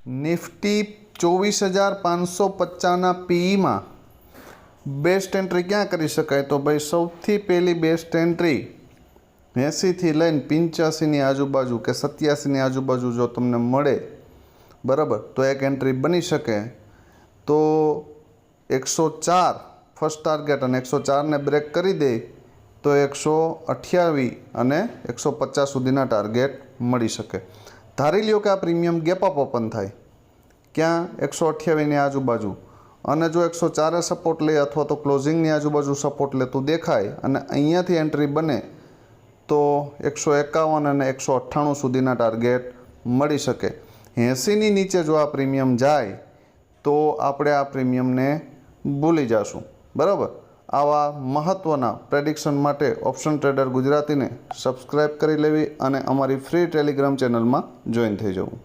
Nifty 24,550ના પીઈમાં best entry ક્યાં કરી શકાય? તો ભાઈ સૌથી પહેલી બેસ્ટ એન્ટ્રી 80થી લઈને 85ની આજુબાજુ કે 87ની આજુબાજુ જો તમને મળે, બરાબર, તો એક એન્ટ્રી બની શકે. તો 104 ફર્સ્ટ ટાર્ગેટ અને 104ને બ્રેક કરી દે તો 128 અને 150 સુધીના ટાર્ગેટ મળી શકે. ધારી લ્યો કે આ પ્રીમિયમ ગેપ અપ ઓપન થાય ક્યાં? 128ની આજુબાજુ, અને જો 104એ સપોર્ટ લે અથવા તો ક્લોઝિંગની આજુબાજુ સપોર્ટ લેતું દેખાય અને અહીંયાથી એન્ટ્રી બને તો 151 અને 198 સુધીના ટાર્ગેટ મળી શકે. 80ની નીચે જો આ પ્રીમિયમ જાય તો આપણે આ પ્રીમિયમને ભૂલી જશું, બરાબર. આવા મહત્ત્વના પ્રેડિક્શન માટે ઓપ્શન ટ્રેડર ગુજરાતીને સબસ્ક્રાઈબ કરી લેવી અને અમારી ફ્રી ટેલિગ્રામ ચેનલમાં જોઈન થઈ જવું.